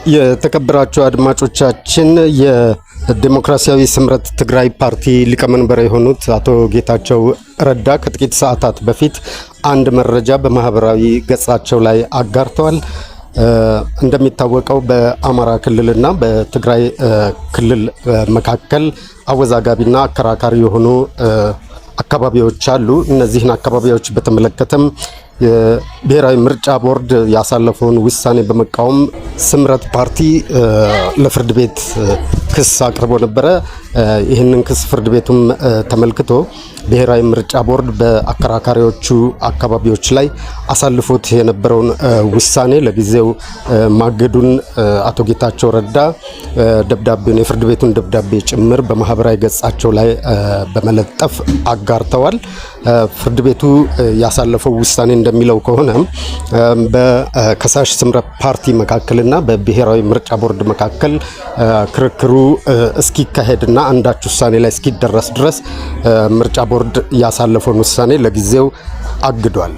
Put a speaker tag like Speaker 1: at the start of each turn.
Speaker 1: የተከበራችሁ አድማጮቻችን የዲሞክራሲያዊ ስምረት ትግራይ ፓርቲ ሊቀመንበር የሆኑት አቶ ጌታቸው ረዳ ከጥቂት ሰዓታት በፊት አንድ መረጃ በማህበራዊ ገጻቸው ላይ አጋርተዋል። እንደሚታወቀው በአማራ ክልልና በትግራይ ክልል መካከል አወዛጋቢና አከራካሪ የሆኑ አካባቢዎች አሉ። እነዚህን አካባቢዎች በተመለከተም የብሔራዊ ምርጫ ቦርድ ያሳለፈውን ውሳኔ በመቃወም ስምረት ፓርቲ ለፍርድ ቤት ክስ አቅርቦ ነበረ። ይህንን ክስ ፍርድ ቤቱም ተመልክቶ ብሔራዊ ምርጫ ቦርድ በአከራካሪዎቹ አካባቢዎች ላይ አሳልፎት የነበረውን ውሳኔ ለጊዜው ማገዱን አቶ ጌታቸው ረዳ ደብዳቤውን የፍርድ ቤቱን ደብዳቤ ጭምር በማህበራዊ ገጻቸው ላይ በመለጠፍ አጋርተዋል። ፍርድ ቤቱ ያሳለፈው ውሳኔ እንደሚለው ከሆነ በከሳሽ ስምረት ፓርቲ መካከልና በብሔራዊ ምርጫ ቦርድ መካከል ክርክሩ እስኪካሄድና አንዳች ውሳኔ ላይ እስኪደረስ ድረስ ምርጫ ቦርድ ያሳለፈውን ውሳኔ ለጊዜው አግዷል።